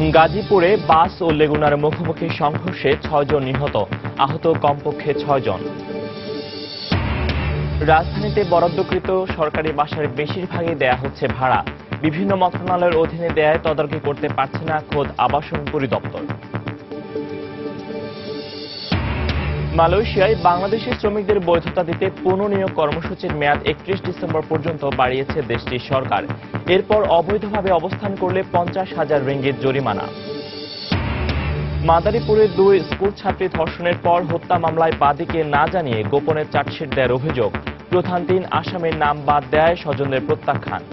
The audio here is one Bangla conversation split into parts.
গাজীপুরে বাস ও লেগুনার মুখোমুখি সংঘর্ষে ৬ জন নিহত, আহত কমপক্ষে ৬ জন। রাজধানীতে বরাদ্দকৃত সরকারি বাসার বেশিরভাগই দেয়া হচ্ছে ভাড়া। বিভিন্ন মন্ত্রণালয়ের অধীনে দেয়ায় তদারকি করতে পারছে না খোদ আবাসন পরিদপ্তর। মালয়েশিয়ায় বাংলাদেশি শ্রমিকদের বৈধতা দিতে পুনঃনিয়োগ কর্মসূচির মেয়াদ ৩১ ডিসেম্বর পর্যন্ত বাড়িয়েছে দেশটির সরকার। এরপর অবৈধভাবে অবস্থান করলে ৫০,০০০ রিঙ্গিত জরিমানা। মাদারীপুরে ২ স্কুল ছাত্রী ধর্ষণের পর হত্যা মামলায় বাদীকে না জানিয়ে গোপনে চার্জশিট দেওয়ার অভিযোগ। প্রধান ৩ আসামির নাম বাদ দেয় স্বজনদের প্রত্যাখ্যান।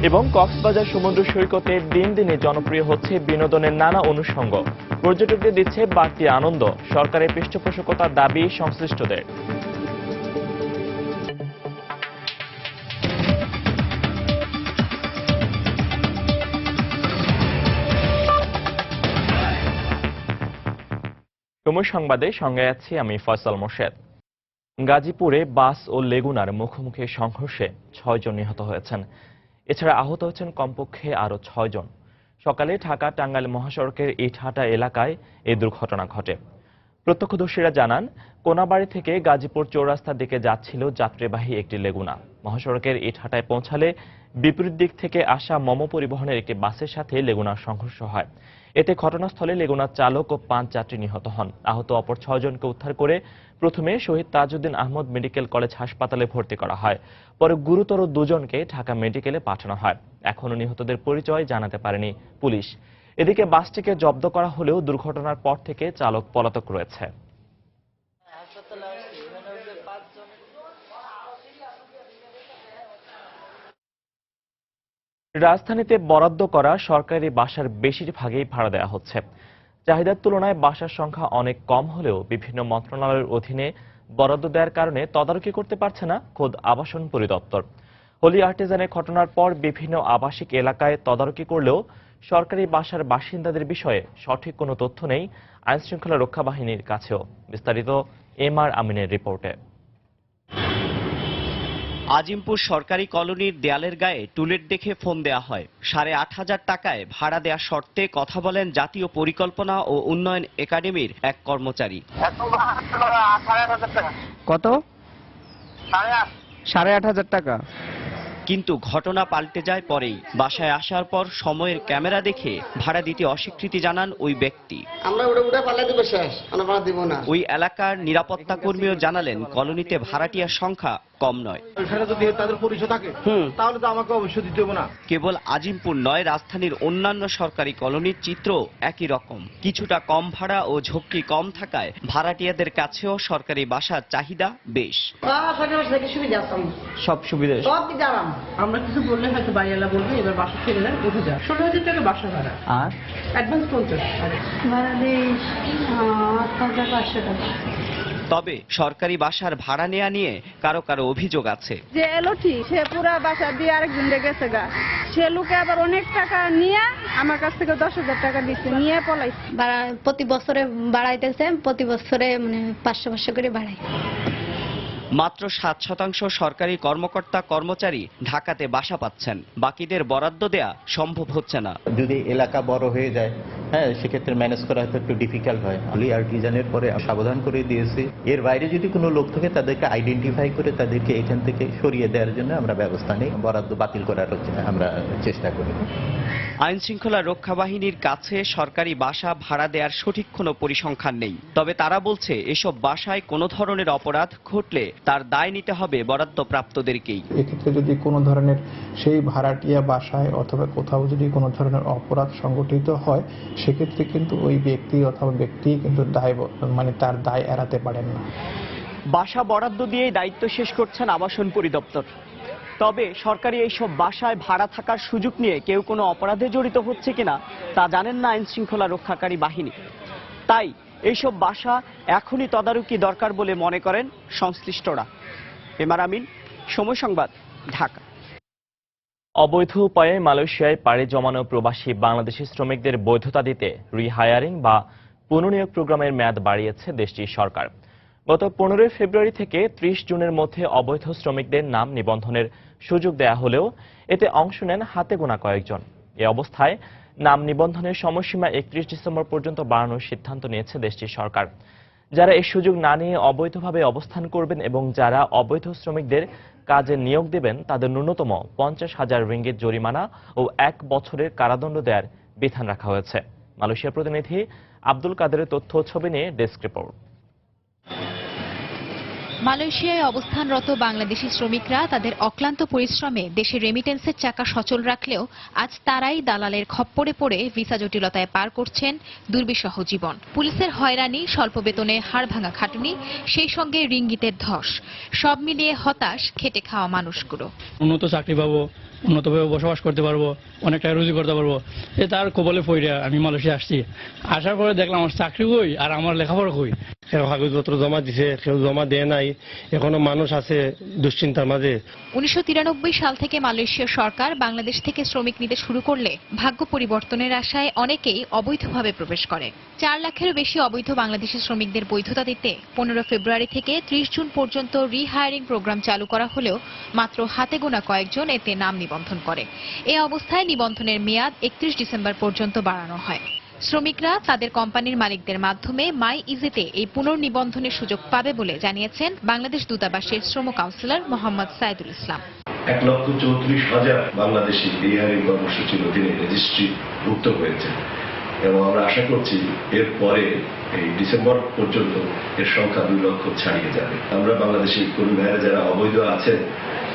এবং কক্সবাজার সমুদ্র সৈকতে দিন দিনে জনপ্রিয় হচ্ছে বিনোদনের নানা অনুষঙ্গ। পর্যটকদের দিচ্ছে বাড়তি আনন্দ। সরকারের পৃষ্ঠপোষকতার দাবি সংশ্লিষ্টদের। সময় সংবাদে সঙ্গে আছি আমি ফয়সাল মোর্শেদ। গাজীপুরে বাস ও লেগুনার মুখোমুখি সংঘর্ষে ৬ জন নিহত হয়েছেন। এছাড়া আহত হয়েছেন কমপক্ষে আরও ৬ জন। সকালে ঢাকা-টাঙ্গাইল মহাসড়কের ইটহাটা এলাকায় এই দুর্ঘটনা ঘটে। প্রত্যক্ষদর্শীরা জানান, কোনাবাড়ি থেকে গাজীপুর চৌরাস্তার দিকে যাচ্ছিল যাত্রীবাহী একটি লেগুনা। মহাসড়কের ইটহাটায় পৌঁছালে বিপরীত দিক থেকে আসা মম পরিবহনের একটি বাসের সাথে লেগুনার সংঘর্ষ হয়। এতে ঘটনাস্থলে লেগুনার চালক ও ৫ যাত্রী নিহত হন। আহত অপর ৬ জনকে উদ্ধার করে প্রথমে শহীদ তাজউদ্দিন আহমদ মেডিকেল কলেজ হাসপাতালে ভর্তি করা হয়। পরে গুরুতর ২ জনকে ঢাকা মেডিকেলে পাঠানো হয়। এখনও নিহতদের পরিচয় জানাতে পারেনি পুলিশ। এদিকে বাসটিকে জব্দ করা হলেও দুর্ঘটনার পর থেকে চালক পলাতক রয়েছে। রাজধানীতে বরাদ্দ করা সরকারি বাসার বেশিরভাগই ভাড়া দেওয়া হচ্ছে। চাহিদার তুলনায় বাসার সংখ্যা অনেক কম হলেও বিভিন্ন মন্ত্রণালয়ের অধীনে বরাদ্দ দেওয়ার কারণে তদারকি করতে পারছে না খোদ আবাসন পরিদপ্তর। হোলি আর্টিজানের ঘটনার পর বিভিন্ন আবাসিক এলাকায় তদারকি করলেও সরকারি বাসার বাসিন্দাদের বিষয়ে সঠিক কোনো তথ্য নেই আইনশৃঙ্খলা রক্ষা বাহিনীর কাছেও। বিস্তারিত এমআর আমিনের রিপোর্টে। আজিমপুর সরকারি কলোনির দেয়ালের গায়ে টুলেট দেখে ফোন দেয়া হয়। ৮,৫০০ টাকায় ভাড়া দেওয়ার শর্তে কথা বলেন জাতীয় পরিকল্পনা ও উন্নয়ন একাডেমির এক কর্মচারী। কত? ৮,৫০০ টাকা। কিন্তু ঘটনা পাল্টে যায় পরেই। বাসায় আসার পর সময়ের ক্যামেরা দেখে ভাড়া দিতে অস্বীকৃতি জানান ওই ব্যক্তি। ওই এলাকার নিরাপত্তা কর্মীও জানালেন কলোনিতে ভাড়াটিয়ার সংখ্যা কম নয়। তাহলে তো আমাকে অবশ্যই দিতে হবে না। কেবল আজিমপুর নয়, রাজধানীর অন্যান্য সরকারি কলোনির চিত্র একই রকম। কিছুটা কম ভাড়া ও ঝক্কি কম থাকায় ভাড়াটিয়াদের কাছেও সরকারি বাসার চাহিদা বেশ। সব সুবিধা, আমরা কিছু বললে হয়তো বাড়িওয়ালা বলবে এবার বাসা ছেড়ে দেন, উঠে যান। ১৬,০০০ টাকা বাসা ভাড়া আর অ্যাডভান্স ৫০ ভাড়া দেই ৮,৫০০ টাকা। তবে সরকারি বাসার ভাড়া নেওয়া নিয়ে কারো কারো অভিযোগ আছে। যে এলো ঠিক, সে পুরা বাসা দিয়ে আরেকজন গেছে গা, সে লোকে আবার অনেক টাকা নিয়ে আমার কাছ থেকে ১০,০০০ টাকা দিচ্ছে, নিয়ে পলাইছে। প্রতি বছরে বাড়াইতেছে, প্রতি বছরে মানে ৫০০ করে বাড়ায়। মাত্র ৭% সরকারি কর্মকর্তা কর্মচারী ঢাকাতে বাসা পাচ্ছেন। বাকিদের বরাদ্দ দেয়া সম্ভব হচ্ছে না। যদি এলাকা বড় হয়ে যায়, সেক্ষেত্রে ম্যানেজ করা হয়তো একটু ডিফিকাল্ট হয়। হোলি আর্টিজানের পরে সাবধান করে দিয়েছি, এর বাইরে যদি কোনো লোক থাকে তাদেরকে আইডেন্টিফাই করে তাদেরকে এখান থেকে সরিয়ে দেওয়ার জন্য আমরা ব্যবস্থা নেই। বরাদ্দ বাতিল করার আমরা চেষ্টা করি। আইন শৃঙ্খলা রক্ষা বাহিনীর কাছে সরকারি বাসা ভাড়া দেওয়ার সঠিক কোনো পরিসংখ্যান নেই। তবে তারা বলছে এসব বাসায় কোনো ধরনের অপরাধ ঘটলে তার দায় নিতে হবে বরাদ্দপ্রাপ্তদেরকেই। এক্ষেত্রে যদি কোনো ধরনের সেই ভাড়াটিয়া বাসায় অথবা কোথাও যদি কোনো ধরনের অপরাধ সংগঠিত হয়, সেক্ষেত্রে কিন্তু ওই ব্যক্তি অথবা ব্যক্তি কিন্তু তার দায় এড়াতে পারেন না। বাসা বরাদ্দ দিয়েই দায়িত্ব শেষ করছেন আবাসন পরিদপ্তর। তবে সরকারি এইসব বাসায় ভাড়া থাকার সুযোগ নিয়ে কেউ কোনো অপরাধে জড়িত হচ্ছে কিনা তা জানেন না আইন শৃঙ্খলা রক্ষাকারী বাহিনী। তাই এইসব বাসা এখনই তদারকি দরকার বলে মনে করেন সংশ্লিষ্টরা। এমআর আমিন, সময় সংবাদ, ঢাকা। অবৈধ উপায়ে মালয়েশিয়ায় পাড়ি জমানো প্রবাসী বাংলাদেশি শ্রমিকদের বৈধতা দিতে রিহায়ারিং বা পুনর্নিয়োগ প্রোগ্রামের মেয়াদ বাড়িয়েছে দেশটির সরকার। গত ১৫ ফেব্রুয়ারি থেকে ৩০ জুনের মধ্যে অবৈধ শ্রমিকদের নাম নিবন্ধনের সুযোগ দেয়া হলেও এতে অংশ নেন হাতে গোনা কয়েকজন। এ অবস্থায় নাম নিবন্ধনের সময়সীমা 31 ডিসেম্বর পর্যন্ত বাড়ানোর সিদ্ধান্ত নিয়েছে দেশটির সরকার। যারা এই সুযোগ না নিয়ে অবৈধভাবে অবস্থান করবেন এবং যারা অবৈধ শ্রমিকদের কাজে নিয়োগ দেবেন তাদের ন্যূনতম 50,000 রিঙ্গিত জরিমানা ও 1 বছরের কারাদণ্ড দেওয়ার বিধান রাখা হয়েছে। মালয়েশিয়ার প্রতিনিধি আব্দুল কাদেরের তথ্য ও ছবি নিয়ে ডেস্ক রিপোর্ট। মালয়েশিয়ায় অবস্থানরত বাংলাদেশি শ্রমিকরা তাদের অক্লান্ত পরিশ্রমে দেশের রেমিটেন্সের চাকা সচল রাখলেও আজ তারাই দালালের খপ্পরে পড়ে ভিসা জটিলতায় পার করছেন দুর্বিষহ জীবন। পুলিশের হয়রানি, স্বল্প বেতনে হাড়ভাঙা খাটুনি, সেই সঙ্গে রিঙ্গিতের ধস, সব মিলিয়ে হতাশ খেটে খাওয়া মানুষগুলো। উন্নত চাকরি পাবো, উন্নতভাবে বসবাস করতে পারবো, অনেক টাকা রুজি করতে পারবো, এ তার কবলে পড়ে আমি মালয়েশিয়া আসছি। আসার পরে দেখলাম আমার চাকরি কই আর আমার লেখাপড়া কই। কেউ কাগজপত্র জমা দিছে, কেউ জমা দেয় নাই, এখনো মানুষ আছে দুশ্চিন্তার মাঝে। 1993 সাল থেকে মালয়েশিয়া সরকার বাংলাদেশ থেকে শ্রমিক নিতে শুরু করলে ভাগ্য পরিবর্তনের আশায় অনেকেই অবৈধভাবে প্রবেশ করে। 4 লাখেরও বেশি অবৈধ বাংলাদেশি শ্রমিকদের বৈধতা দিতে 15 ফেব্রুয়ারি থেকে 30 জুন পর্যন্ত রিহায়ারিং প্রোগ্রাম চালু করা হলেও মাত্র হাতে গোনা কয়েকজন এতে নাম নিবন্ধন করে। এ অবস্থায় নিবন্ধনের মেয়াদ 31 ডিসেম্বর পর্যন্ত বাড়ানো হয়। শ্রমিকরা তাদের কোম্পানির মালিকদের মাধ্যমে মাই ইজিতে এই পুনর্নিবন্ধনের সুযোগ পাবে বলে জানিয়েছেন বাংলাদেশ দূতাবাসের শ্রম কাউন্সিলর মোহাম্মদ সাইদুল ইসলাম। 1,34,000 বাংলাদেশি রিহায়ারিং কর্মসূচির অধীনে রেজিস্ট্রিভুক্ত হয়েছে এবং আমরা আশা করছি এরপরে এই ডিসেম্বর পর্যন্ত এর সংখ্যা 2 লক্ষ ছাড়িয়ে যাবে। আমরা বাংলাদেশি কর্মী ভাইয়েরা যারা অবৈধ আছেন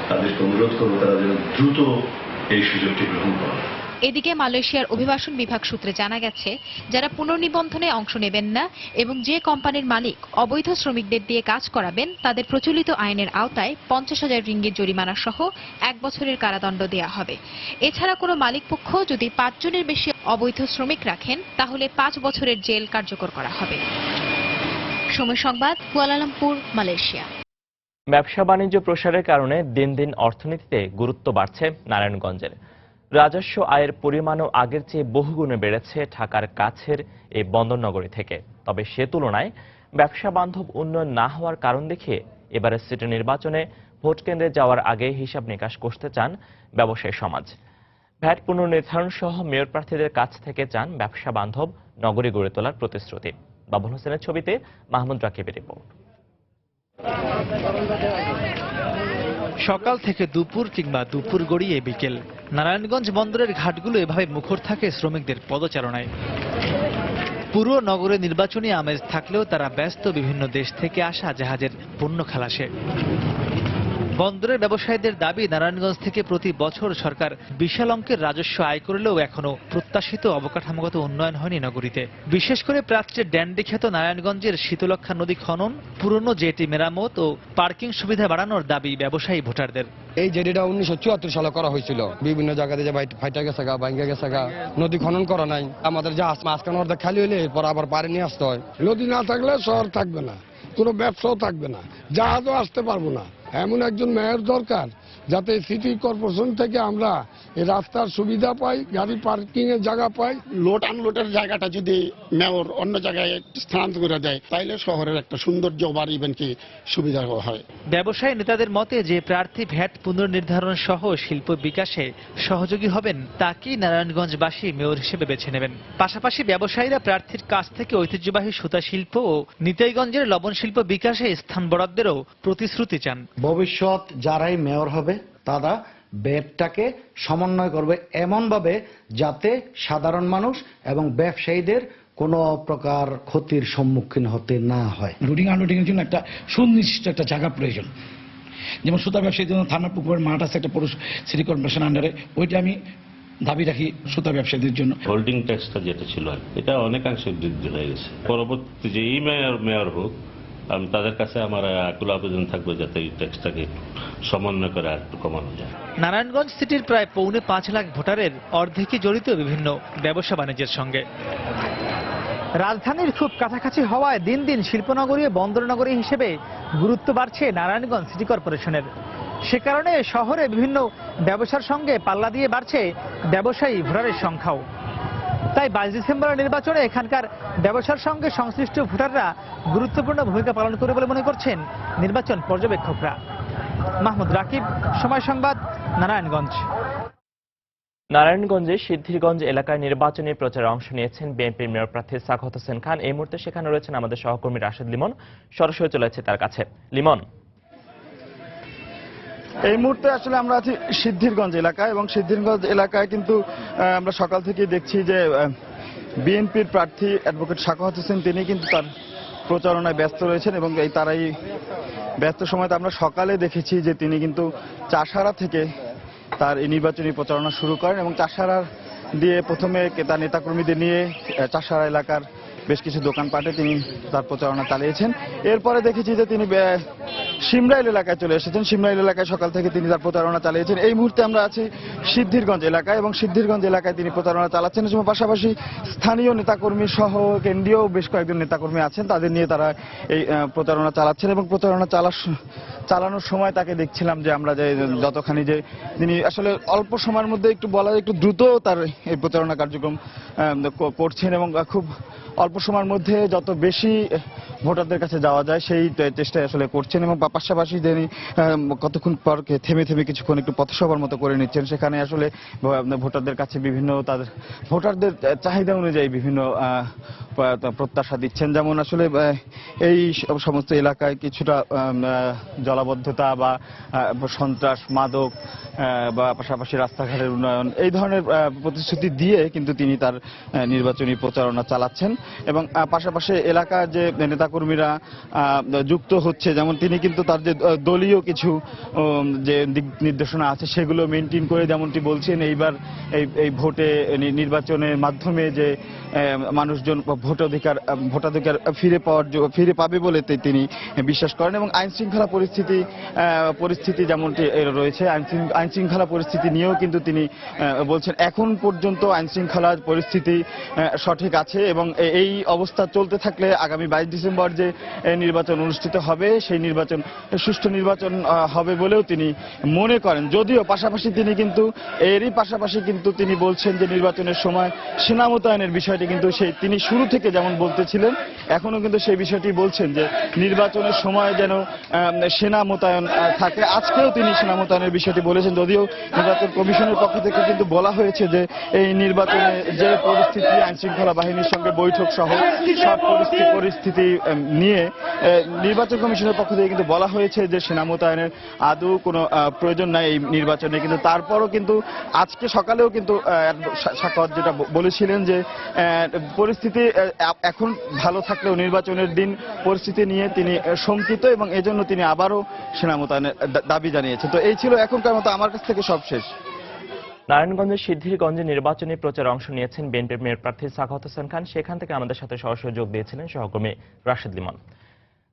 তাদেরকে অনুরোধ করবো তারা যেন দ্রুত এই সুযোগটি গ্রহণ করেন। এদিকে মালয়েশিয়ার অভিবাসন বিভাগ সূত্রে জানা গেছে, যারা পুনর্নিবন্ধনে অংশ নেবেন না এবং যে কোম্পানির মালিক অবৈধ শ্রমিকদের দিয়ে কাজ করাবেন তাদের প্রচলিত আইনের আওতায় 50,000 রিঙ্গিত জরিমানা সহ 1 বছরের কারাদণ্ড দেওয়া হবে। এছাড়া কোনো মালিকপক্ষ যদি 5 জনের বেশি অবৈধ শ্রমিক রাখেন তাহলে 5 বছরের জেল কার্যকর করা হবে। সময় সংবাদ, কুয়ালালামপুর, মালয়েশিয়া। ব্যবসা বাণিজ্য প্রসারের কারণে দিন দিন অর্থনীতিতে গুরুত্ব বাড়ছে নারায়ণগঞ্জের। রাজস্ব আয়ের পরিমাণও আগের চেয়ে বহুগুণে বেড়েছে ঢাকার কাছের এই বন্দরনগরী থেকে। তবে সে তুলনায় ব্যবসা বান্ধব উন্নয়ন না হওয়ার কারণ দেখিয়ে এবারের সিটি নির্বাচনে ভোট কেন্দ্রে যাওয়ার আগে হিসাব নিকাশ করতে চান ব্যবসায়ী সমাজ। ভ্যাট পুনর্নির্ধারণ সহ মেয়র প্রার্থীদের কাছ থেকে চান ব্যবসা বান্ধব নগরী গড়ে তোলার প্রতিশ্রুতি। বাবুল হোসেনের ছবিতে মাহমুদ রাকিবের রিপোর্ট। সকাল থেকে দুপুর কিংবা দুপুর গড়িয়ে বিকেল, নারায়ণগঞ্জ বন্দরের ঘাটগুলো এভাবে মুখর থাকে শ্রমিকদের পদচারণায়। পুরো নগরে নির্বাচনী আমেজ থাকলেও তারা ব্যস্ত বিভিন্ন দেশ থেকে আসা জাহাজের পণ্য খালাসে। বন্দরের ব্যবসায়ীদের দাবি, নারায়ণগঞ্জ থেকে প্রতি বছর সরকার বিশাল অঙ্কের রাজস্ব আয় করলেও এখনো প্রত্যাশিত অবকাঠামোগত উন্নয়ন হয়নি নগরীতে। বিশেষ করে প্রাচ্যের ড্যান্ডি খ্যাত নারায়ণগঞ্জের শীতলক্ষা নদী খনন, পুরনো জেটি মেরামত ও পার্কিং সুবিধা বাড়ানোর দাবি ব্যবসায়ী ভোটারদের। এই জেটিটা 1974 সালে করা হয়েছিল, বিভিন্ন জায়গাতে যে ফাইটা গেছে গা, ভাঙ্গা গেছে গা, নদী খনন করা নাই। আমাদের যে মাঝখানে অর্ধেক খালি হইলে এরপর আবার পারে নিয়ে আসতে হয়। নদী না থাকলে শহর থাকবে না, কোনো ব্যবসাও থাকবে না, জাহাজও আসতে পারবো না। এমন একজন মেয়র দরকার যাতে সিটি কর্পোরেশন থেকে আমরা এই রাস্তার সুবিধা পাই, গাড়ি পার্কিং এর জায়গা পাই। লোড আনলোডের জায়গাটা যদি মেয়র অন্য জায়গায় স্থানান্তর করে দেয় তাইলে শহরের একটা সৌন্দর্য বাড়িবেন কি সুবিধা হয়। ব্যবসায়ী নেতাদের মতে, যে প্রার্থী ভ্যাট পুনর্নির্ধারণ সহ শিল্প বিকাশে সহযোগী হবেন তাকেই নারায়ণগঞ্জবাসী মেয়র হিসেবে বেছে নেবেন। পাশাপাশি ব্যবসায়ীরা প্রার্থীর কাছ থেকে ঐতিহ্যবাহী সুতা শিল্প ও নিতাইগঞ্জের লবণ শিল্প বিকাশে স্থান বরাদ্দেরও প্রতিশ্রুতি চান। ভবিষ্যৎ যারাই মেয়র হবে তারা ভ্যাটটাকে সমন্বয় করবে এমনভাবে যাতে সাধারণ মানুষ এবং ব্যবসায়ীদের কোনো প্রকার ক্ষতির সম্মুখীন হতে না হয়। লোডিং আনলোডিং এর জন্য একটা সুনির্দিষ্ট একটা জায়গা প্রয়োজন। যেমন সুতা ব্যবসায়ীর জন্য থানা পুকুরের মাঠ আছে একটা পৌর সিটি কর্পোরেশন আন্ডারে, ওইটা আমি দাবি রাখি সুতা ব্যবসায়ীদের জন্য। হোল্ডিং ট্যাক্সটা যেটা ছিল এটা অনেকাংশে বৃদ্ধি হয়ে গেছে। পরবর্তী যে এই মেয়র হোক, আমি তাদের কাছে আমার আকুল আবেদন থাকবে যাতে এই ট্যাক্সটাকে সমন্বয় করে একটু কমানো যায়। নারায়ণগঞ্জ সিটির প্রায় 5.25 লাখ ভোটারের অর্ধেকই জড়িত বিভিন্ন ব্যবসা বাণিজ্যের সঙ্গে। রাজধানীর খুব কাছাকাছি হওয়ায় দিন দিন শিল্পনগরী ও বন্দরনগরী হিসেবে গুরুত্ব বাড়ছে নারায়ণগঞ্জ সিটি কর্পোরেশনের। সে কারণে শহরে বিভিন্ন ব্যবসার সঙ্গে পাল্লা দিয়ে বাড়ছে ব্যবসায়ী ভোটারের সংখ্যাও। তাই 22 ডিসেম্বরের নির্বাচনে এখানকার ব্যবসার সঙ্গে সংশ্লিষ্ট ভোটাররা গুরুত্বপূর্ণ ভূমিকা পালন করবে বলে মনে করছেন নির্বাচন পর্যবেক্ষকরা। মাহমুদ রাকিব, সময় সংবাদ, নারায়ণগঞ্জ। নারায়ণগঞ্জে সিদ্ধিরগঞ্জ এলাকায় নির্বাচনী প্রচারে অংশ নিয়েছেন বিএনপির মেয়র প্রার্থী সাখাওয়াত হোসেন খান। এই মুহূর্তে সেখানে রয়েছেন আমাদের সহকর্মী রাশেদ লিমন। সরাসরি চলে যাচ্ছে তার কাছে। লিমন, এই মুহূর্তে আসলে আমরা আছি সিদ্ধিরগঞ্জ এলাকায়, এবং সিদ্ধিরগঞ্জ এলাকায় কিন্তু আমরা সকাল থেকে দেখছি যে বিএনপির প্রার্থী অ্যাডভোকেট সাখাওয়াত হোসেন তিনি কিন্তু তার প্রচারণায় ব্যস্ত রয়েছেন, এবং তারাই ব্যস্ত সময়তে আমরা সকালে দেখেছি যে তিনি কিন্তু চাষারা থেকে তার এই নির্বাচনী প্রচারণা শুরু করেন, এবং চাষারা দিয়ে প্রথমে তার নেতাকর্মীদের নিয়ে চাষারা এলাকার বেশ কিছু দোকানপাটে তিনি তার প্রচারণা চালিয়েছেন। এরপরে দেখেছি যে তিনি সিমরাইল এলাকায় চলে এসেছেন। সিমরাইল এলাকায় সকাল থেকে তিনি তার প্রচারণা চালিয়েছেন। এই মুহূর্তে আমরা আছি সিদ্ধিরগঞ্জ এলাকায়, এবং সিদ্ধিরগঞ্জ এলাকায় তিনি প্রচারণা চালাচ্ছেন। এবং পাশাপাশি স্থানীয় নেতাকর্মী সহ কেন্দ্রীয় বেশ কয়েকজন নেতাকর্মী আছেন, তাদের নিয়ে তারা এই প্রচারণা চালাচ্ছেন। এবং প্রচারণা চালানোর সময় তাকে দেখছিলাম যে আমরা যে যতখানি যে তিনি আসলে অল্প সময়ের মধ্যে একটু বলা যায় একটু দ্রুত তার এই প্রচারণা কার্যক্রম করছেন, এবং খুব অল্প সময়ের মধ্যে যত বেশি ভোটারদের কাছে যাওয়া যায় সেই চেষ্টাই আসলে করছেন। এবং পাশাপাশি তিনি কতক্ষণ পর থেমে থেমে কিছুক্ষণ একটু পথসভার মতো করে নিচ্ছেন। সেখানে আসলে ভোটারদের কাছে বিভিন্ন তাদের ভোটারদের চাহিদা অনুযায়ী বিভিন্ন প্রত্যাশা দিচ্ছেন। যেমন আসলে এই সমস্ত এলাকায় কিছুটা জলাবদ্ধতা বা সন্ত্রাস, মাদক বা পাশাপাশি রাস্তাঘাটের উন্নয়ন, এই ধরনের প্রতিশ্রুতি দিয়ে কিন্তু তিনি তার নির্বাচনী প্রচারণা চালাচ্ছেন। এবং পাশাপাশি এলাকার যে নেতাকর্মীরা যুক্ত হচ্ছে, যেমন তিনি কিন্তু তার যে দলীয় কিছু যে দিক নির্দেশনা আছে সেগুলো মেনটেন করে, যেমনটি বলছেন এইবার এই ভোটে নির্বাচনের মাধ্যমে যে মানুষজন ভোটাধিকার ফিরে পাবে বলে তিনি বিশ্বাস করেন। এবং আইন শৃঙ্খলা পরিস্থিতি যেমনটি রয়েছে, আইন শৃঙ্খলা পরিস্থিতি নিয়েও কিন্তু তিনি বলছেন এখন পর্যন্ত আইন শৃঙ্খলা পরিস্থিতি সঠিক আছে, এবং এই অবস্থা চলতে থাকলে আগামী 22 ডিসেম্বর যে নির্বাচন অনুষ্ঠিত হবে সেই নির্বাচন সুষ্ঠু নির্বাচন হবে বলেও তিনি মনে করেন। যদিও পাশাপাশি তিনি বলছেন যে নির্বাচনের সময় সেনা মোতায়েনের বিষয়টি কিন্তু তিনি শুরু থেকে যেমন বলতেছিলেন এখনো কিন্তু সেই বিষয়টি বলছেন যে নির্বাচনের সময় যেন সেনা মোতায়েন থাকে। আজকেও তিনি সেনা মোতায়েনের বিষয়টি বলেছেন, যদিও নির্বাচন কমিশনের পক্ষ থেকে কিন্তু বলা হয়েছে যে এই নির্বাচনে যে পরিস্থিতি, আইন শৃঙ্খলা বাহিনীর সঙ্গে বৈঠক সহ সব পরিস্থিতি নিয়ে নির্বাচন কমিশনের পক্ষ থেকে কিন্তু বলা হয়েছে যে সেনা মোতায়েনের আদৌ কোনো প্রয়োজন নাই এই নির্বাচনে। কিন্তু তারপরও কিন্তু আজকে সকালেও কিন্তু সাখাওয়াত যেটা বলেছিলেন যে পরিস্থিতি এখন ভালো থাকলেও নির্বাচনের দিন পরিস্থিতি নিয়ে তিনি শঙ্কিত, এবং এজন্য তিনি আবারও সেনা মোতায়েনের দাবি জানিয়েছেন। তো এই ছিল এখনকার মতো আমার কাছ থেকে সব শেষ। নারায়ণগঞ্জের সিদ্ধিরগঞ্জে নির্বাচনী প্রচারে অংশ নিয়েছেন বিএনপির মেয়র প্রার্থী সাখাওয়াত হোসেন খান। সেখান থেকে আমাদের সাথে সরাসরি যোগ দিয়েছিলেন সহকর্মী রাশেদ লিমন।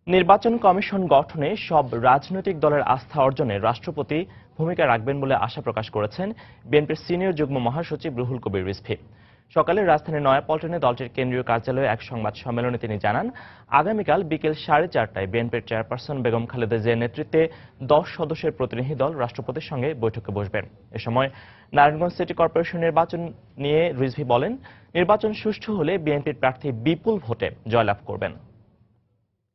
নির্বাচন কমিশন গঠনে সব রাজনৈতিক দলের আস্থা অর্জনে রাষ্ট্রপতি ভূমিকা রাখবেন বলে আশা প্রকাশ করেছেন বিএনপির সিনিয়র যুগ্ম মহাসচিব রুহুল কবির রিজভী। সকালে রাজধানীর নয়াপল্টনে দলটির কেন্দ্রীয় কার্যালয়ে এক সংবাদ সম্মেলনে তিনি জানান, আগামীকাল বিকেল 4:30টায় বিএনপির চেয়ারপারসন বেগম খালেদা জিয়ার নেতৃত্বে 10 সদস্যের প্রতিনিধি দল রাষ্ট্রপতির সঙ্গে বৈঠকে বসবেন। এ সময় নারায়ণগঞ্জ সিটি কর্পোরেশন নির্বাচন নিয়ে রিজভী বলেন, নির্বাচন সুষ্ঠু হলে বিএনপির প্রার্থী বিপুল ভোটে জয়লাভ করবেন।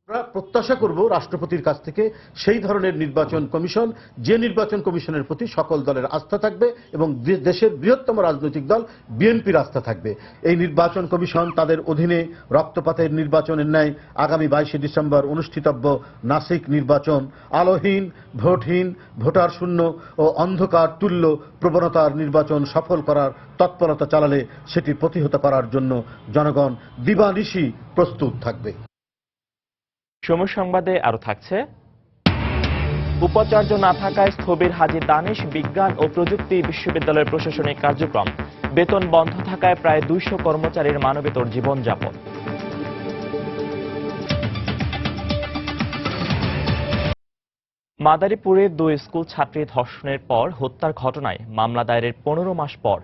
আমরা প্রত্যাশা করব রাষ্ট্রপতির কাছ থেকে সেই ধরনের নির্বাচন কমিশন, যে নির্বাচন কমিশনের প্রতি সকল দলের আস্থা থাকবে এবং দেশের বৃহত্তম রাজনৈতিক দল বিএনপির আস্থা থাকবে। এই নির্বাচন কমিশন তাদের অধীনে রক্তপাতের নির্বাচনের ন্যায় আগামী 22 ডিসেম্বর অনুষ্ঠিতব্য নাসিক নির্বাচন আলোহীন, ভোটহীন, ভোটার শূন্য ও অন্ধকার তুল্য প্রবণতার নির্বাচন সফল করার তৎপরতা চালালে সেটি প্রতিহত করার জন্য জনগণ দিবানিশি প্রস্তুত থাকবে। সময় সংবাদে আরো থাকছে, উপাচার্য না থাকায় স্থবির হাজী দানিশ বিজ্ঞান ও প্রযুক্তি বিশ্ববিদ্যালয়ের প্রশাসনিক কার্যক্রম, বেতন বন্ধ থাকায় প্রায় 200 কর্মচারীর মানবেতর জীবনযাপন। মাদারীপুরে 2 স্কুল ছাত্রী ধর্ষণের পর হত্যার ঘটনায় মামলা দায়েরের 15 মাস পর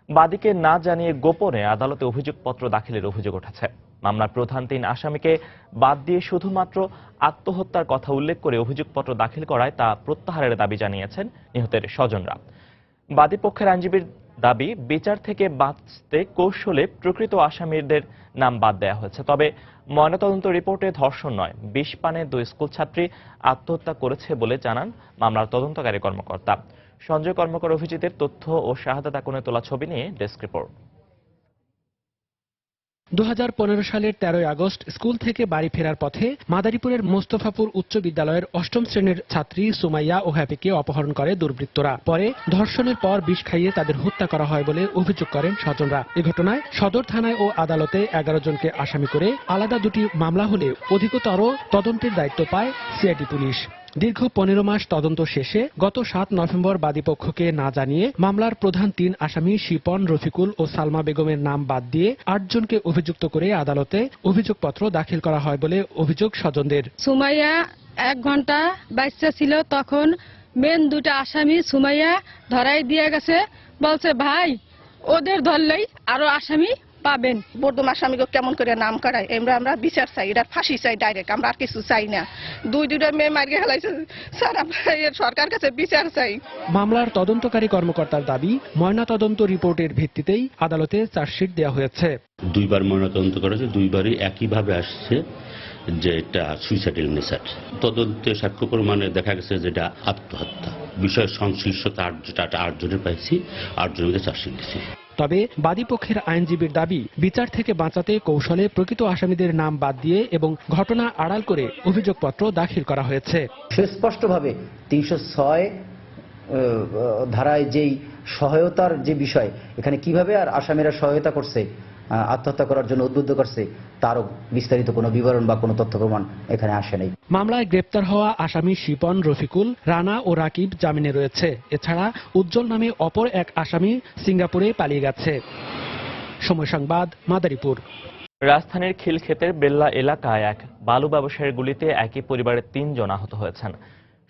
বাদীকে না জানিয়ে গোপনে আদালতে অভিযোগপত্র দাখিলের অভিযোগ উঠেছে। মামলার প্রধান 3 আসামিকে বাদ দিয়ে শুধুমাত্র আত্মহত্যার কথা উল্লেখ করে অভিযোগপত্র দাখিল করায় তা প্রত্যাহারের দাবি জানিয়েছেন নিহতের স্বজনরা। বাদী পক্ষের আইনজীবীর দাবি, বিচার থেকে বাঁচতে কৌশলে প্রকৃত আসামিদের নাম বাদ দেওয়া হয়েছে। তবে ময়নাতদন্ত রিপোর্টে ধর্ষণ নয়, বিষ পানে 2 স্কুল ছাত্রী আত্মহত্যা করেছে বলে জানান মামলার তদন্তকারী কর্মকর্তা। সঞ্জয় কর্মকার অভিজিতের তথ্য ও শাহাদাত আকুনের তোলা ছবি নিয়ে ডেস্ক রিপোর্ট। 2015 সালের 13 আগস্ট স্কুল থেকে বাড়ি ফেরার পথে মাদারীপুরের মোস্তফাপুর উচ্চ বিদ্যালয়ের 8ম শ্রেণীর ছাত্রী সুমাইয়া ও হ্যাপিকে অপহরণ করে দুর্বৃত্তরা। পরে ধর্ষণের পর বিষ খাইয়ে তাদের হত্যা করা হয় বলে অভিযোগ করেন স্বজনরা। এ ঘটনায় সদর থানায় ও আদালতে 11 জনকে আসামি করে আলাদা দুটি মামলা হলে অধিকতর তদন্তের দায়িত্ব পায় সিআইডি পুলিশ। দীর্ঘ 15 মাস তদন্ত শেষে গত 7 নভেম্বর বাদীপক্ষকে না জানিয়ে মামলার প্রধান 3 আসামি শিপন, রফিকুল ও সালমা বেগমের নাম বাদ দিয়ে 8 জনকে অভিযুক্ত করে আদালতে অভিযোগপত্র দাখিল করা হয় বলে অভিযোগ স্বজনদের। সুমাইয়া 1 ঘন্টা বাচ্চা ছিল, তখন মেন দুটা আসামি সুমাইয়া ধরাই দিয়ে গেছে, বলছে ভাই ওদের ধরলেই আরো আসামি পাবেন। বর্ধম আসামিকে কেমন করে নাম করায়, আমরা বিচার চাই, এটা ফাঁসি চাই ডাইরেক্ট, আমরা আর কিছু চাই না। দুইটা মেয়ে মারিয়ে ফেলাইছে স্যার, আমরা সরকার কাছে বিচার চাই। মামলার তদন্তকারী কর্মকর্তার দাবি, ময়নাতদন্ত রিপোর্টের ভিত্তিতেই আদালতে চার্জশিট দেওয়া হয়েছে। 2 বার ময়নাতদন্ত করেছে, 2 বারই একইভাবে আসছে যে এটা সুইসাইডাল নেচার। তদন্তে সাক্ষ্য প্রমাণে দেখা গেছে যে এটা আত্মহত্যা। বিষয় সংশ্লিষ্টতা 8 জনের পাইছি, 8 জনকে চার্জশিট দিয়েছি। তবে বাদীপক্ষের আইনজীবীর দাবি, বিচার থেকে বাঁচাতে কৌশলে প্রকৃত আসামিদের নাম বাদ দিয়ে এবং ঘটনা আড়াল করে অভিযোগপত্র দাখিল করা হয়েছে। সুস্পষ্টভাবে 306 ধারায় যেই সহায়তার যে বিষয়, এখানে কিভাবে আর আসামিরা সহায়তা করছে, আত্মহত্যা করার জন্য উদ্বুদ্ধ করছে, তারও বিস্তারিত কোনো বিবরণ বা কোনো তথ্য প্রমাণ এখানে আসে নাই। মামলায় গ্রেপ্তার হওয়া আসামি শিপন, রফিকুল, রানা ও রাকিব জামিনে রয়েছে। এছাড়া উজ্জ্বল নামে অপর এক আসামি সিঙ্গাপুরে পালিয়ে গেছে। সময় সংবাদ, মাদারীপুর। রাজধানীর খিলক্ষেতের বেল্লা এলাকায় এক বালু ব্যবসায়ীর গুলিতে একই পরিবারের 3 জন আহত হয়েছেন।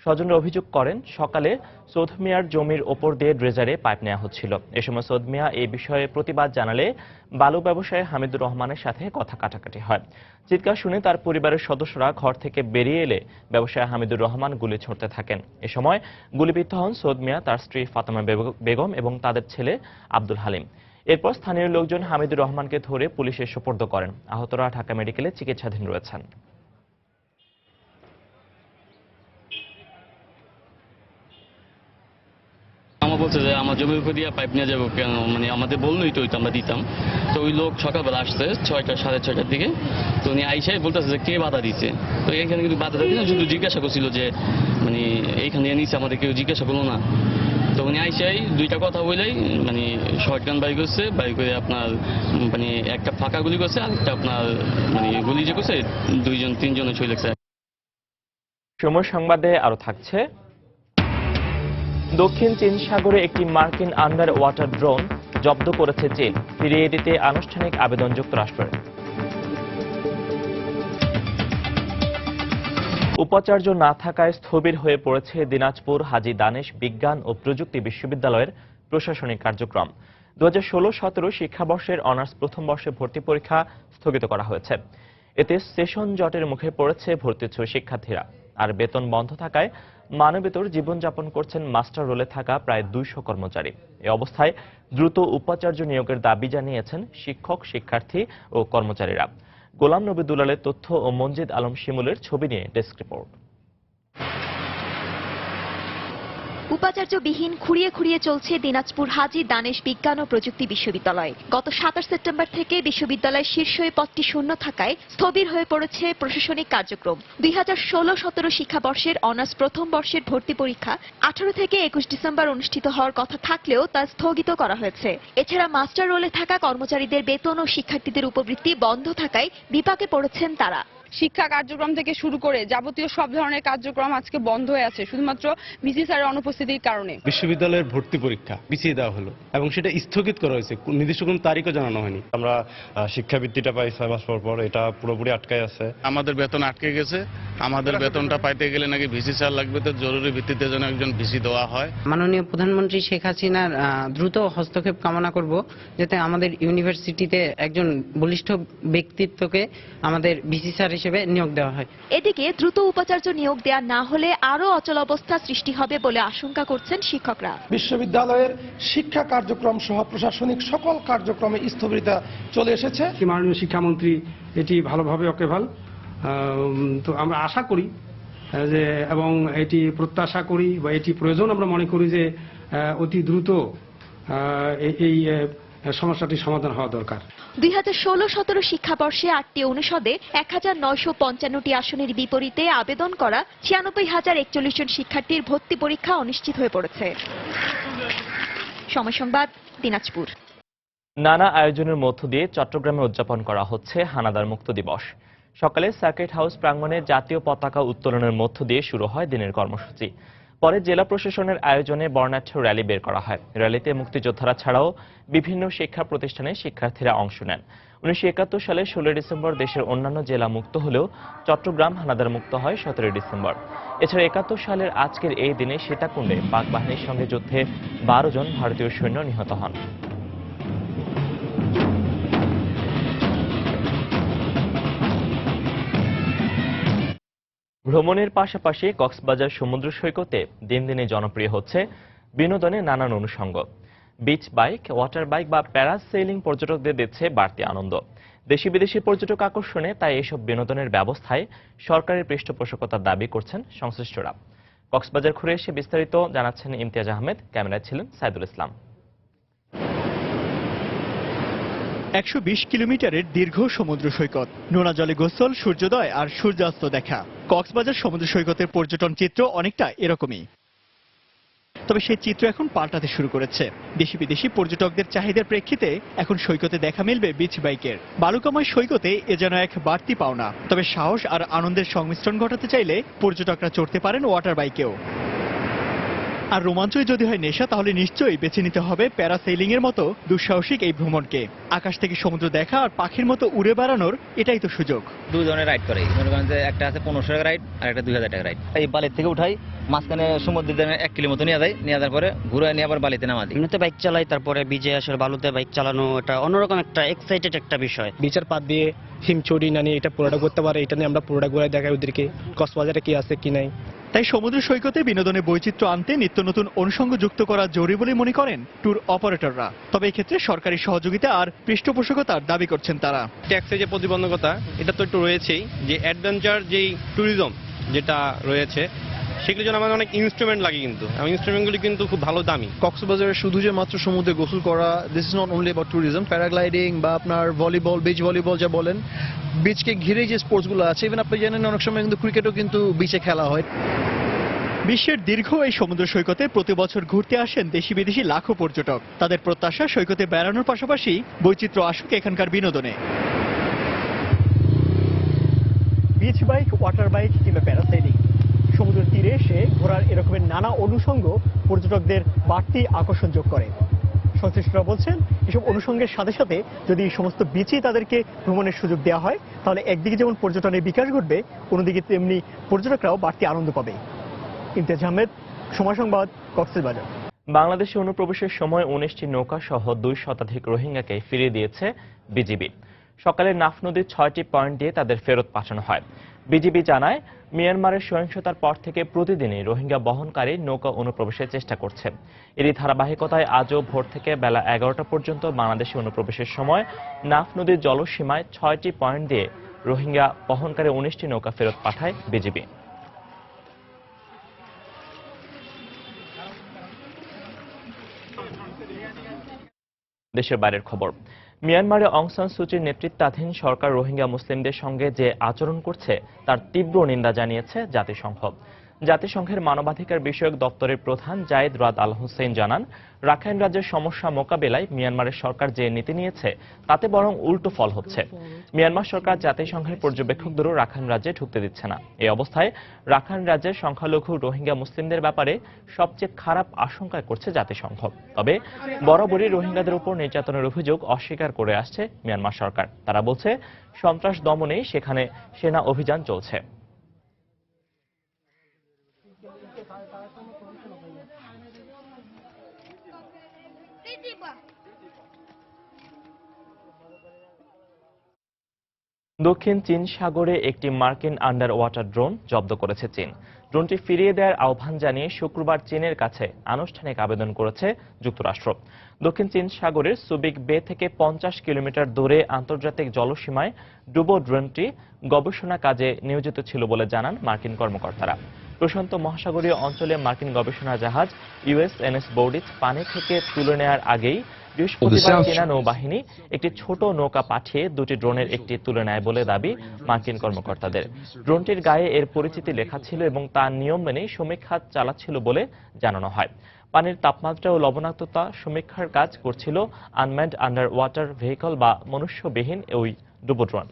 স্বজনরা অভিযোগ করেন, সকালে সৌদ মিয়ার জমির ওপর দিয়ে ড্রেজারে পাইপ নেওয়া হচ্ছিল। এ সময় সৌদ মিয়া এই বিষয়ে প্রতিবাদ জানালে বালু ব্যবসায়ী হামিদুর রহমানের সাথে কথা কাটাকাটি হয়। চিৎকার শুনে তার পরিবারের সদস্যরা ঘর থেকে বেরিয়ে এলে ব্যবসায়ী হামিদুর রহমান গুলি ছুঁড়তে থাকেন। এ সময় গুলিবিদ্ধ হন সৌদ মিয়া, তার স্ত্রী ফাতেমা বেগম এবং তাদের ছেলে আব্দুল হালিম। এরপর স্থানীয় লোকজন হামিদুর রহমানকে ধরে পুলিশে সোপর্দ করেন। আহতরা ঢাকা মেডিকেলে চিকিৎসাধীন রয়েছেন। আমার বলছে যে আমার জমির উপর দিয়ে পাইপ নিয়ে যাবো কেন, মানে আমাদের বললোই তো আমরা দিতাম। তো ওই লোক সকালবেলা আসছে 6টা সাড়ে 6টার দিকে, তো উনি আইসাই বলতেছে যে কে বাধা দিচ্ছে। তো এখানে কিন্তু বাধা দিচ্ছে, শুধু জিজ্ঞাসা করছিল যে মানে এইখানে নিচে আমাদের কেউ জিজ্ঞাসা করলো না। তো উনি আইসাই 2টা কথা বলেই মানে শর্টগান বাই করছে, বাই করে আপনার মানে একটা ফাঁকা গুলি করছে, আর একটা আপনার মানে গুলি যে করছে 2-3 জনে ছুঁয়ে লেগেছে। সময় সংবাদে আরো থাকছে, দক্ষিণ চীন সাগরে একটি মার্কিন আন্ডার ওয়াটার ড্রোন জব্দ করেছে চীন, ফিরিয়ে দিতে আনুষ্ঠানিক আবেদন যুক্তরাষ্ট্রের। উপাচার্য না থাকায় স্থবির হয়ে পড়েছে দিনাজপুর হাজী দানেশ বিজ্ঞান ও প্রযুক্তি বিশ্ববিদ্যালয়ের প্রশাসনিক কার্যক্রম। 2016-17 শিক্ষাবর্ষের অনার্স প্রথম বর্ষে ভর্তি পরীক্ষা স্থগিত করা হয়েছে। এতে সেশন জটের মুখে পড়েছে ভর্তিচ্ছু শিক্ষার্থীরা। আর বেতন বন্ধ থাকায় মানবেতর জীবনযাপন করছেন মাস্টার রোলে থাকা প্রায় 200 কর্মচারী। এই অবস্থায় দ্রুত উপাচার্য নিয়োগের দাবি জানিয়েছেন শিক্ষক, শিক্ষার্থী ও কর্মচারীরা। গোলাম নবী দুলালের তথ্য ও মঞ্জিদ আলম শিমুলের ছবি নিয়ে ডেস্ক রিপোর্ট। উপাচার্যবিহীন খুঁড়িয়ে খুঁড়িয়ে চলছে দিনাজপুর হাজী দানেশ বিজ্ঞান ও প্রযুক্তি বিশ্ববিদ্যালয়। গত 27 সেপ্টেম্বর থেকে বিশ্ববিদ্যালয়ের শীর্ষ পদটি শূন্য থাকায় স্থবির হয়ে পড়েছে প্রশাসনিক কার্যক্রম। 2016-17 শিক্ষাবর্ষের অনার্স প্রথম বর্ষের ভর্তি পরীক্ষা 18 থেকে 21 ডিসেম্বর অনুষ্ঠিত হওয়ার কথা থাকলেও তা স্থগিত করা হয়েছে। এছাড়া মাস্টার রোলে থাকা কর্মচারীদের বেতন ও শিক্ষার্থীদের উপবৃত্তি বন্ধ থাকায় বিপাকে পড়েছেন তারা। শিক্ষা কার্যক্রম থেকে শুরু করে যাবতীয় সব ধরনের কার্যক্রম আজকে বন্ধ হয়ে আছে শুধুমাত্র ভিসি স্যারের অনুপস্থিতির কারণে। বিশ্ববিদ্যালয়ের ভর্তি পরীক্ষা পিছিয়ে দেওয়া হলো এবং সেটা স্থগিত করা হয়েছে, নির্দিষ্ট কোনো তারিখও জানানো হয়নি। আমরা শিক্ষাবৃত্তিটা পাই 6 মাস পর পর, এটা পুরোপুরি আটকায় আছে। আমাদের বেতন আটকে গেছে, আমাদের বেতনটা পাইতে গেলে নাকি ভিসি স্যার লাগবে, তো জরুরি ভিত্তিতে যেন একজন ভিসি দেওয়া হয়। মাননীয় প্রধানমন্ত্রী শেখ হাসিনার দ্রুত হস্তক্ষেপ কামনা করব, যাতে আমাদের ইউনিভার্সিটিতে একজন বলিষ্ঠ ব্যক্তিত্বকে আমাদের ভিসি স্যার হিসেবে নিয়োগ দেওয়া হয়। এদিকে দ্রুত উপাচার্য নিয়োগ দেওয়া না হলে আরো অচলাবস্থা সৃষ্টি হবে বলে আশঙ্কা করছেন শিক্ষকরা। বিশ্ববিদ্যালয়ের শিক্ষা কার্যক্রম সহ প্রশাসনিক সকল কার্যক্রমে স্থবিরতা চলে এসেছে। মাননীয় শিক্ষামন্ত্রী এটি ভালোভাবে ওকেভাল, তো আমরা আশা করি যে এবং এটি প্রত্যাশা করি বা এটি প্রয়োজন আমরা মনে করি যে অতি দ্রুত এই সমস্যাটির সমাধান হওয়া দরকার। 2016-17 শিক্ষাবর্ষে 8টি অনুষদে 1955টি আসনের বিপরীতে আবেদন করা 96,041 জন শিক্ষার্থীর ভর্তি পরীক্ষা অনিশ্চিত হয়ে পড়েছে। সময় সংবাদ, দিনাজপুর। নানা আয়োজনের মধ্য দিয়ে চট্টগ্রামে উদযাপন করা হচ্ছে হানাদার মুক্ত দিবস। সকালে সার্কিট হাউস প্রাঙ্গণে জাতীয় পতাকা উত্তোলনের মধ্য দিয়ে শুরু হয় দিনের কর্মসূচি। পরে জেলা প্রশাসনের আয়োজনে বর্ণাঢ্য র্যালি বের করা হয়। র্যালিতে মুক্তিযোদ্ধারা ছাড়াও বিভিন্ন শিক্ষা প্রতিষ্ঠানের শিক্ষার্থীরা অংশ নেন। 1971 সালে 16 ডিসেম্বর দেশের অন্যান্য জেলা মুক্ত হলেও চট্টগ্রাম হানাদার মুক্ত হয় 17 ডিসেম্বর। এছাড়া 71 সালের আজকের এই দিনে সীতাকুণ্ডে পাক বাহিনীর সঙ্গে যুদ্ধে 12 জন ভারতীয় সৈন্য নিহত হন। ভ্রমণের পাশাপাশি কক্সবাজার সমুদ্র সৈকতে দিন দিনে জনপ্রিয় হচ্ছে বিনোদনের নানান অনুষঙ্গ। বিচ বাইক, ওয়াটার বাইক বা প্যারাসেইলিং পর্যটকদের দিচ্ছে বাড়তি আনন্দ। দেশি বিদেশি পর্যটক আকর্ষণে তাই এসব বিনোদনের ব্যবস্থায় সরকারের পৃষ্ঠপোষকতার দাবি করছেন সংশ্লিষ্টরা। কক্সবাজার ঘুরে এসে বিস্তারিত জানাচ্ছেন ইমতিয়াজ আহমেদ, ক্যামেরায় ছিলেন সাইদুল ইসলাম। 120 কিলোমিটারের দীর্ঘ সমুদ্র সৈকত, নোনা জলে গোসল, সূর্যোদয় আর সূর্যাস্ত দেখা। কক্সবাজার সমুদ্র সৈকতের পর্যটন চিত্র অনেকটা এরকমই। তবে সেই চিত্র এখন পাল্টাতে শুরু করেছে। দেশি বিদেশি পর্যটকদের চাহিদার প্রেক্ষিতে এখন সৈকতে দেখা মিলবে বিচ বাইকের। বালুকাময় সৈকতে এ যেন এক বাড়তি পাওনা। তবে সাহস আর আনন্দের সংমিশ্রণ ঘটাতে চাইলে পর্যটকরা চড়তে পারেন ওয়াটার বাইকেও। আর রোমাঞ্চই যদি হয় নেশা, তাহলে নিশ্চয়ই বেছে নিতে হবে প্যারাসেইলিং এর মতো দুঃসাহসিক এই ভ্রমণকে। আকাশ থেকে সমুদ্র দেখা আর পাখির মতো উড়ে বেড়ানোর এটাই তো সুযোগ। দুই ধরনের রাইড করে, মনে করেন যে একটা আছে 1500 টাকা রাইড আর একটা 2000 টাকা রাইড। এই বালির থেকে উঠাই, মাঝখানে সমুদ্রের দিকে 1 কিলো মতো নিয়ে যাওয়ার পরে ঘুরে নিয়ে আবার বালিতে নামা দিই। এমনিতে বাইক চালাই, তারপরে বিচে আসলে বালুতে বাইক চালানো এটা অন্যরকম একটা এক্সাইটেড একটা বিষয়। বিচার পাত দিয়ে হিমচুরি না নিয়ে এটা পুরোটা করতে পারে, এটা নিয়ে আমরা পুরোটা ঘুরে দেখাই ওদেরকে কক্সবাজারে কি আছে কি নাই। তাই সমুদ্র সৈকতে বিনোদনের বৈচিত্র্য আনতে নিত্য নতুন অনুষঙ্গ যুক্ত করা জরুরি বলে মনে করেন ট্যুর অপারেটররা। তবে এক্ষেত্রে সরকারি সহযোগিতা আর পৃষ্ঠপোষকতার দাবি করছেন তারা। ট্যাক্সের যে প্রতিবন্ধকতা এটা তো একটু রয়েছেই, যে অ্যাডভেঞ্চার যেই ট্যুরিজম যেটা রয়েছে সেগুলোর জন্য আমাদের অনেক ইনস্ট্রুমেন্ট লাগে, কিন্তু ইনস্ট্রুমেন্টগুলি কিন্তু খুব ভালো দামি। কক্সবাজারে শুধু যে মাত্র সমুদ্রে গোসল করা, this is not only about tourism. Paragliding বা আপনার ভলিবল, বিচ ভলিবল যা বলেন, বিচকে ঘিরে যে স্পোর্টসগুলো আছে, ইভেন আপনি জানেন অনেক সময় কিন্তু ক্রিকেটও কিন্তু বিচে খেলা হয়। বিশ্বের দীর্ঘ এই সমুদ্র সৈকতে প্রতি বছর ঘুরতে আসেন দেশি বিদেশি লাখো পর্যটক। তাদের প্রত্যাশা সৈকতে বেড়ানোর পাশাপাশি বৈচিত্র্য আসুক এখানকার বিনোদনে। বিচ বাইক, ওয়াটার বাইক কিংবা প্যারাসেইলিং, সমুদ্রের তীরে এসে ঘোরার এরকমের নানা অনুষঙ্গ পর্যটকদের বাড়তি আকর্ষণ যোগ করে। সংশ্লিষ্টরা বলছেন এসব অনুষঙ্গের সাথে সাথে যদি সমস্ত বিচেই তাদেরকে ভ্রমণের সুযোগ দেওয়া হয়, তাহলে একদিকে যেমন পর্যটনের বিকাশ ঘটবে, অন্যদিকে তেমনি পর্যটকরাও বাড়তি আনন্দ পাবে। ইমতিয়াজ আহমেদ, সময় সংবাদ, কক্সবাজার। বাংলাদেশে অনুপ্রবেশের সময় 19টি নৌকা সহ 2 শতাধিক রোহিঙ্গাকে ফিরিয়ে দিয়েছে বিজিবি। সকালে নাফ নদীর 6টি পয়েন্ট দিয়ে তাদের ফেরত পাঠানো হয়। বিজিবি জানায়, মিয়ানমারের সহিংসতার পর থেকে প্রতিদিনই রোহিঙ্গা বহনকারী নৌকা অনুপ্রবেশের চেষ্টা করছে। এরই ধারাবাহিকতায় আজও ভোর থেকে বেলা 11টা পর্যন্ত বাংলাদেশে অনুপ্রবেশের সময় নাফ নদীর জলসীমায় 6টি পয়েন্ট দিয়ে রোহিঙ্গা বহনকারী 19টি নৌকা ফেরত পাঠায় বিজিবি। দেশের বাইরের খবর। মিয়ানমারে অং সান সুচির নেতৃত্বাধীন সরকার রোহিঙ্গা মুসলিমদের সঙ্গে যে আচরণ করছে তার তীব্র নিন্দা জানিয়েছে জাতিসংঘ। জাতিসংঘের মানবাধিকার বিষয়ক দপ্তরের প্রধান জায়েদ রাদ আল হোসেন জানান, রাখাইন রাজ্যের সমস্যা মোকাবেলায় মিয়ানমারের সরকার যে নীতি নিয়েছে তাতে বরং উল্টো ফল হচ্ছে। মিয়ানমার সরকার জাতিসংঘের পর্যবেক্ষকদেরও রাখাইন রাজ্যে ঢুকতে দিচ্ছে না। এই অবস্থায় রাখাইন রাজ্যের সংখ্যালঘু রোহিঙ্গা মুসলিমদের ব্যাপারে সবচেয়ে খারাপ আশঙ্কা করছে জাতিসংঘ। তবে বরাবরই রোহিঙ্গাদের উপর নির্যাতনের অভিযোগ অস্বীকার করে আসছে মিয়ানমার সরকার। তারা বলছে, সন্ত্রাস দমনে সেখানে সেনা অভিযান চলছে। দক্ষিণ চীন সাগরে একটি মার্কিন আন্ডার ওয়াটার ড্রোন জব্দ করেছে চীন। ড্রোনটি ফিরিয়ে দেওয়ার আহ্বান জানিয়ে শুক্রবার চীনের কাছে আনুষ্ঠানিক আবেদন করেছে যুক্তরাষ্ট্র। দক্ষিণ চীন সাগরের সুবিক বে থেকে 50 কিলোমিটার দূরে আন্তর্জাতিক জলসীমায় ডুবো ড্রোনটি গবেষণা কাজে নিয়োজিত ছিল বলে জানান মার্কিন কর্মকর্তারা। প্রশান্ত মহাসাগরীয় অঞ্চলে মার্কিন গবেষণা জাহাজ USNS বোর্ডিচ পানি থেকে তুলে নেওয়ার আগেই বৃহস্পতিবার চীনা নৌবাহিনী একটি ছোট নৌকা পাঠিয়ে দুটি ড্রোনের একটি তুলে নেয় বলে দাবি মার্কিন কর্মকর্তাদের। ড্রোনটির গায়ে এর পরিচিতি লেখা ছিল এবং তার নিয়ম মেনে সমীক্ষা চালাচ্ছিল বলে জানানো হয়। পানির তাপমাত্রা ও লবণাক্ততা সমীক্ষার কাজ করছিল আনম্যান্ড আন্ডার ওয়াটার ভেহিকল বা মনুষ্যবিহীন ওই ডুবো ড্রোন।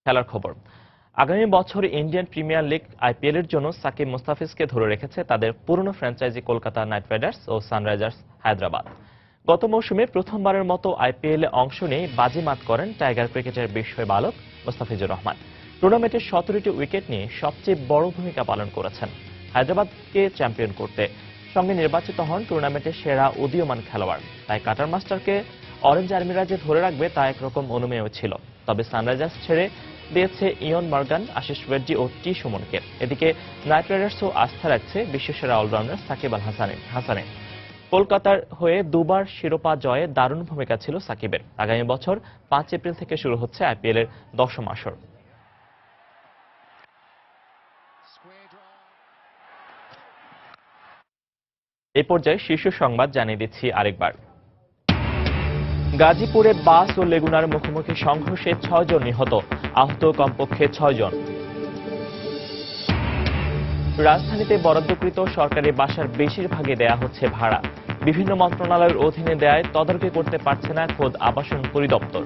খেলার খবর। আগামী বছর ইন্ডিয়ান প্রিমিয়ার লিগ IPL এর জন্য সাকিব মুস্তাফিজকে ধরে রেখেছে তাদের পুরনো ফ্র্যাঞ্চাইজি কলকাতা নাইট রাইডার্স ও সানরাইজার্স হায়দ্রাবাদ। গত মৌসুমে প্রথমবারের মতো IPL এ অংশ নিয়ে বাজিমাত করেন টাইগার ক্রিকেটের বিস্ময় বালক মুস্তাফিজুর রহমান। টুর্নামেন্টে 17টি উইকেট নিয়ে সবচেয়ে বড় ভূমিকা পালন করেছেন হায়দ্রাবাদকে চ্যাম্পিয়ন করতে। সঙ্গে নির্বাচিত হন টুর্নামেন্টের সেরা উদীয়মান খেলোয়াড়। তাই কাটার মাস্টারকে অরেঞ্জ আর্মিরা যে ধরে রাখবে তা একরকম অনুমেয় ছিল। তবে সানরাইজার্স ছেড়ে দিয়েছে ইয়ন মর্গান, আশিস রেড্ডি ও টি সুমনকে। এদিকে নাইট রাইডার্সও আস্থা রাখছে বিশ্বসেরা অলরাউন্ডার সাকিব আল হাসানে। কলকাতার হয়ে দুবার শিরোপা জয়ে দারুণ ভূমিকা ছিল সাকিবের। আগামী বছর 5 এপ্রিল থেকে শুরু হচ্ছে IPL এর 10ম আসর। এই পর্যায়ে শীর্ষ সংবাদ জানিয়ে দিচ্ছি আরেকবার। গাজীপুরে বাস ও লেগুনার মুখোমুখি সংঘর্ষে 6 জন নিহত, আহত কমপক্ষে 6 জন। রাজধানীতে বরাদ্দকৃত সরকারি বাসার বেশিরভাগই দেয়া হচ্ছে ভাড়া। বিভিন্ন মন্ত্রণালয়ের অধীনে দেয়ায় তদারকি করতে পারছে না খোদ আবাসন পরিদপ্তর।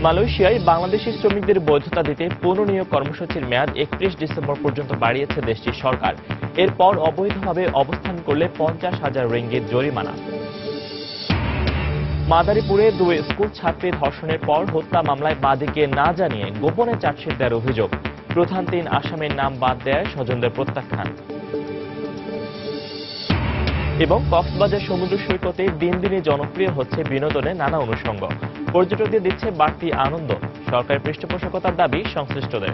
মালয়েশিয়ায় বাংলাদেশি শ্রমিকদের বৈধতা দিতে পুনর্নিয়োগ কর্মসূচির মেয়াদ 31 ডিসেম্বর পর্যন্ত বাড়িয়েছে দেশটির সরকার। এরপর অবৈধভাবে অবস্থান করলে 50,000 রিঙ্গিত জরিমানা। মাদারীপুরে 2 স্কুল ছাত্রী ধর্ষণের পর হত্যা মামলায় বাদীকে না জানিয়ে গোপনে চার্জশিট দেওয়ার অভিযোগ। প্রধান 3 আসামির নাম বাদ দেয় স্বজনদের প্রত্যাখ্যান। এবং কক্সবাজার সমুদ্র সৈকতে দিন দিনে জনপ্রিয় হচ্ছে বিনোদনের নানা অনুষঙ্গ। পর্যটকদের দিচ্ছে বাড়তি আনন্দ। সরকারের পৃষ্ঠপোষকতার দাবি সংশ্লিষ্টদের।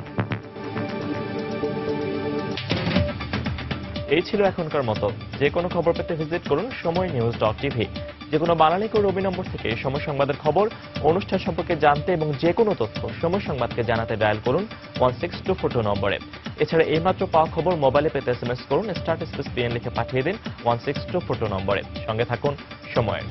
এই ছিল এখনকার মতো। যে কোনো খবর পেতে ভিজিট করুন সময়নিউজ.tv। যে কোনো বাঙালিক ও রবি নম্বর থেকে সময় সংবাদের খবর, অনুষ্ঠান সম্পর্কে জানতে এবং যে কোনো তথ্য সময় সংবাদকে জানাতে ডায়াল করুন 16242 নম্বরে। এছাড়া এইমাত্র পাওয়া খবর মোবাইলে পেতে SMS করুন *PN লিখে পাঠিয়ে দিন 16242 নম্বরে। সঙ্গে থাকুন সময়ের।